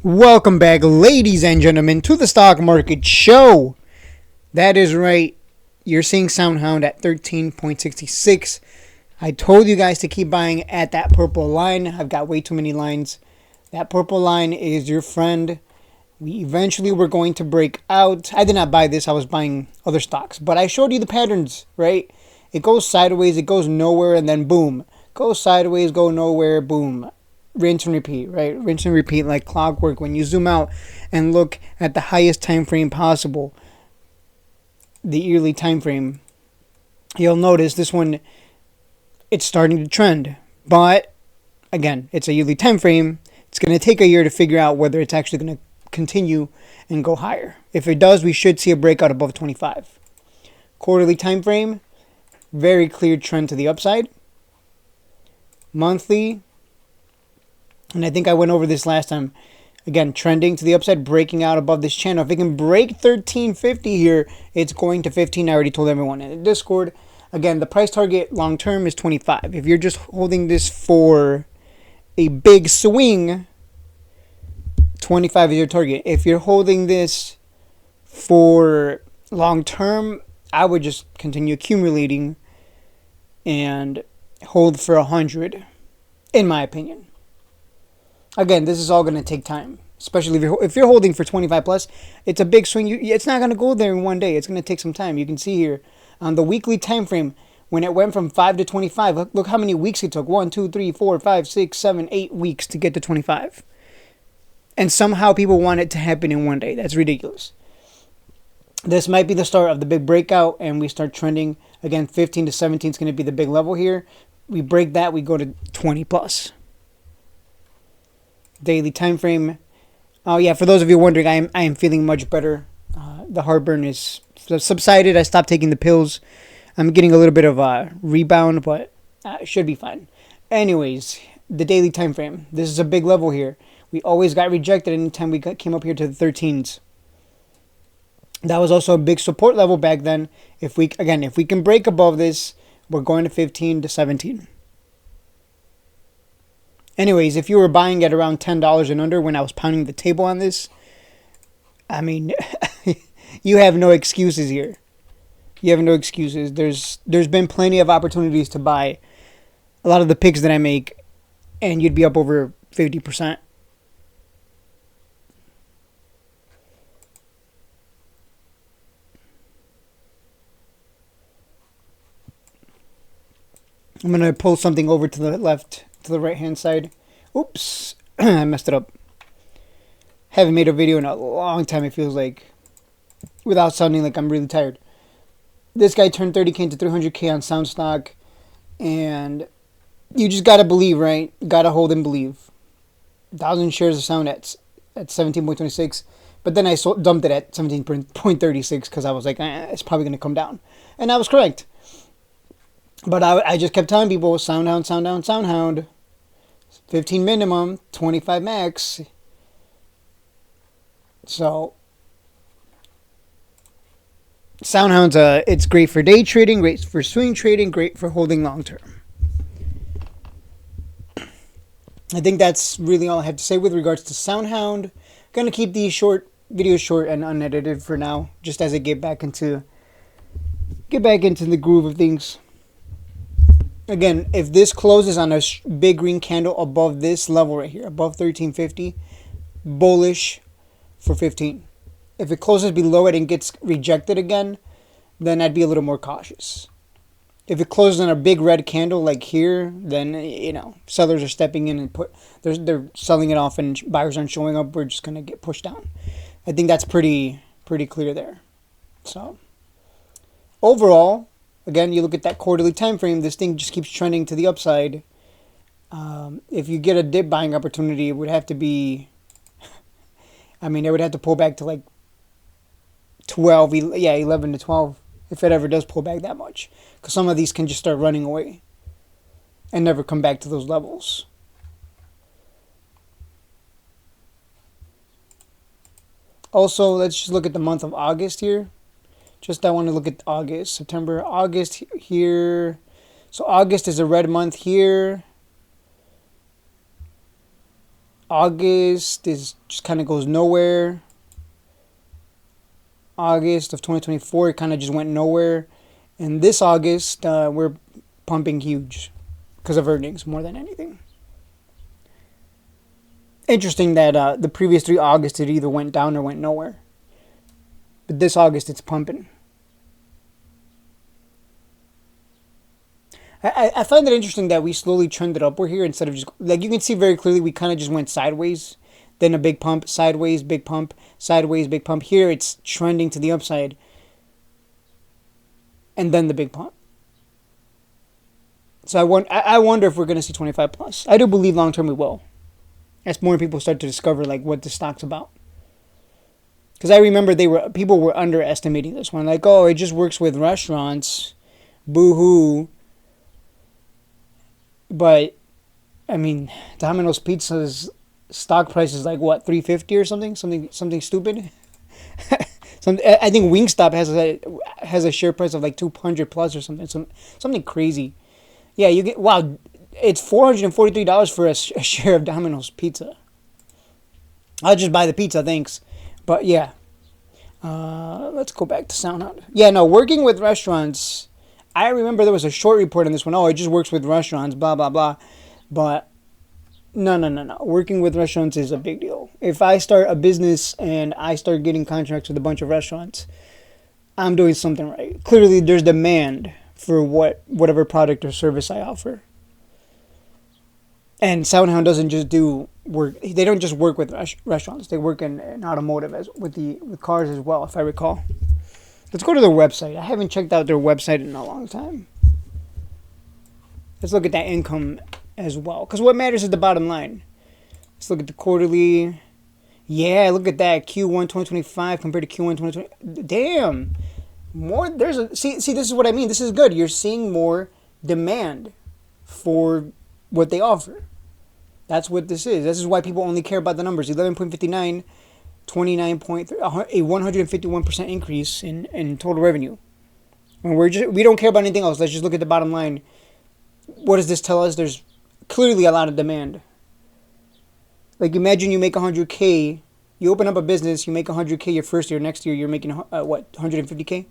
Welcome back, ladies and gentlemen, to the Stock Market Show. That is right. You're seeing SoundHound at 13.66. I told you guys to keep buying at that purple line. I've got way too many lines. That purple line is your friend. We eventually were going to break out. I did not buy this. I was buying other stocks. But I showed you the patterns, right? It goes sideways. It goes nowhere, and then boom. Goes sideways, go nowhere, boom. Rinse and repeat, right? Rinse and repeat like clockwork. When you zoom out and look at the highest time frame possible, the yearly time frame, you'll notice this one, it's starting to trend. But again, it's a yearly time frame. It's going to take a year to figure out whether it's actually going to continue and go higher. If it does, we should see a breakout above 25. Quarterly time frame, very clear trend to the upside. Monthly, and I think I went over this last time. Again, trending to the upside, breaking out above this channel. If it can break 1350 here, it's going to 15. I already told everyone in the Discord. Again, the price target long term is 25. If you're just holding this for a big swing, 25 is your target. If you're holding this for long term, I would just continue accumulating and hold for 100, in my opinion. Again, this is all going to take time, especially if you're holding for 25 plus. It's a big swing. It's not going to go there in one day. It's going to take some time. You can see here on the weekly time frame when it went from 5 to 25. Look how many weeks it took. 1, 2, 3, 4, 5, 6, 7, 8 weeks to get to 25. And somehow people want it to happen in one day. That's ridiculous. This might be the start of the big breakout, and we start trending. Again, 15 to 17 is going to be the big level here. We break that, we go to 20 plus. Daily time frame. Oh yeah, for those of you wondering, I am feeling much better. The heartburn is subsided. I stopped taking the pills. I'm getting a little bit of a rebound, but it should be fine. Anyways, the daily time frame. This is a big level here. We always got rejected anytime we came up here to the 13s. That was also a big support level back then. If we can break above this, we're going to 15 to 17. Anyways, if you were buying at around $10 and under when I was pounding the table on this, I mean, you have no excuses here. You have no excuses. There's been plenty of opportunities to buy a lot of the picks that I make, and you'd be up over 50%. I'm going to pull something over to the left, to the right hand side. Oops, I messed it up. Haven't made a video in a long time, it feels like, without sounding like I'm really tired. This guy turned 30k into 300k on Sound stock, and you just gotta believe, right? Gotta hold and believe. 1,000 shares of Sound at 17.26, but then I dumped it at 17.36 because I was like, it's probably gonna come down, and I was correct. But I just kept telling people, SoundHound, SoundHound, SoundHound. 15 minimum, 25 max. So, SoundHound's it's great for day trading, great for swing trading, great for holding long term. I think that's really all I have to say with regards to SoundHound. Gonna keep these videos short and unedited for now, just as I get back into the groove of things. Again, if this closes on a big green candle above this level right here, above 1350, bullish for 15. If it closes below it and gets rejected again, then I'd be a little more cautious. If it closes on a big red candle like here, then, you know, sellers are stepping in and they're selling it off and buyers aren't showing up. We're just going to get pushed down. I think that's pretty clear there. So, overall, again, you look at that quarterly time frame, this thing just keeps trending to the upside. If you get a dip buying opportunity, it would have to be, I mean, it would have to pull back to like 11 to 12, if it ever does pull back that much. Because some of these can just start running away and never come back to those levels. Also, let's just look at the month of August here. I want to look at August, September, August here. So August is a red month here. August is just kind of goes nowhere. August of 2024, it kind of just went nowhere. And this August, we're pumping huge because of earnings more than anything. Interesting that the previous 3 Augusts, it either went down or went nowhere. But this August, it's pumping. I find it interesting that we slowly trended upward here instead of just, like, you can see very clearly we kind of just went sideways, then a big pump, sideways, big pump, sideways, big pump. Here it's trending to the upside, and then the big pump. So I wonder if we're going to see 25 plus. I do believe long term we will, as more people start to discover like what the stock's about. Because I remember people were underestimating this one, like, oh, it just works with restaurants, boo hoo. But I mean, Domino's Pizza's stock price is like what, $3.50 or something stupid. I think Wingstop has a share price of like 200 plus or something crazy. Yeah, you get, wow, it's $443 for a share of Domino's Pizza. I'll just buy the pizza, thanks. But yeah, let's go back to SoundHound. Yeah, no, working with restaurants. I remember there was a short report on this one. Oh, it just works with restaurants, blah, blah, blah. But no. Working with restaurants is a big deal. If I start a business and I start getting contracts with a bunch of restaurants, I'm doing something right. Clearly, there's demand for whatever product or service I offer. And SoundHound doesn't just do work. They don't just work with restaurants. They work in automotive with cars as well, if I recall. Let's go to their website. I haven't checked out their website in a long time. Let's look at that income as well. Because what matters is the bottom line. Let's look at the quarterly. Yeah, look at that. Q1 2025 compared to Q1 2020. Damn. See, this is what I mean. This is good. You're seeing more demand for what they offer. That's what this is. This is why people only care about the numbers. 11.59, 29.3, a 151% increase in total revenue. And we don't care about anything else. Let's just look at the bottom line. What does this tell us? There's clearly a lot of demand. Like, imagine you make 100K. You open up a business, you make 100K your first year. Next year, you're making, 150K?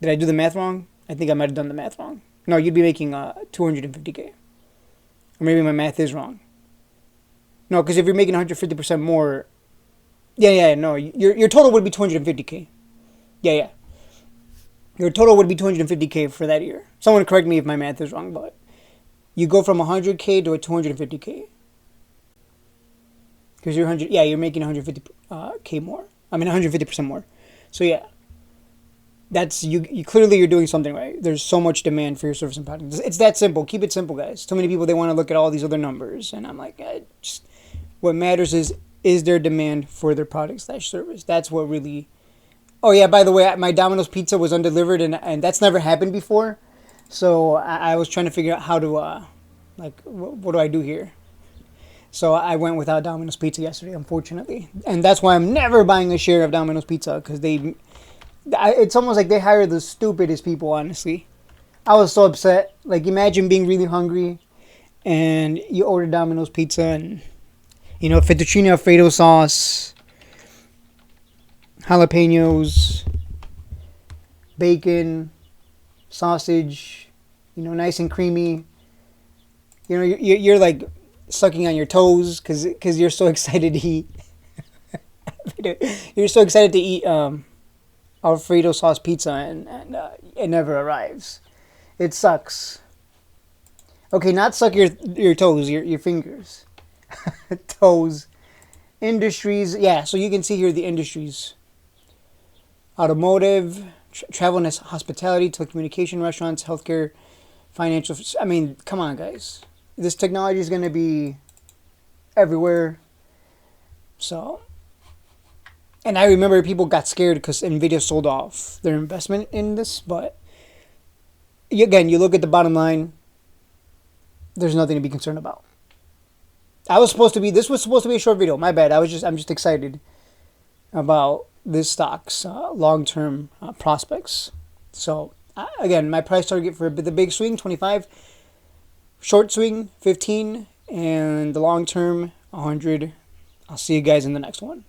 Did I do the math wrong? I think I might have done the math wrong. No, you'd be making 250K. Or maybe my math is wrong. No, because if you're making 150% more... Yeah, no. Your total would be 250K. Yeah. Your total would be 250K for that year. Someone correct me if my math is wrong, but... You go from 100K to a 250K. Because you're making 150K more. I mean 150% more. So yeah. That's you clearly you're doing something right. There's so much demand for your service and product. It's that simple. Keep it simple, guys. Too many people, they want to look at all these other numbers, and I'm like, what matters is there demand for their product/service. That's what really. Oh yeah, by the way, my Domino's Pizza was undelivered, and that's never happened before. So I was trying to figure out how to what do I do here? So I went without Domino's Pizza yesterday, unfortunately, and that's why I'm never buying a share of Domino's Pizza, because it's almost like they hire the stupidest people, honestly. I was so upset. Like, imagine being really hungry and you order Domino's Pizza and, fettuccine Alfredo sauce, jalapenos, bacon, sausage, nice and creamy. You're like sucking on your toes because you're so excited to eat. You're so excited to eat Alfredo sauce pizza, and it never arrives. It sucks. Okay, not suck your toes, your fingers. Toes. Industries. Yeah, so you can see here the industries. Automotive, travel and hospitality, telecommunication, restaurants, healthcare, financial. I mean, come on, guys. This technology is going to be everywhere. So... And I remember people got scared because NVIDIA sold off their investment in this. But again, you look at the bottom line, there's nothing to be concerned about. This was supposed to be a short video. My bad. I'm just excited about this stock's long-term prospects. So again, my price target for the big swing, 25. Short swing, 15. And the long term, 100. I'll see you guys in the next one.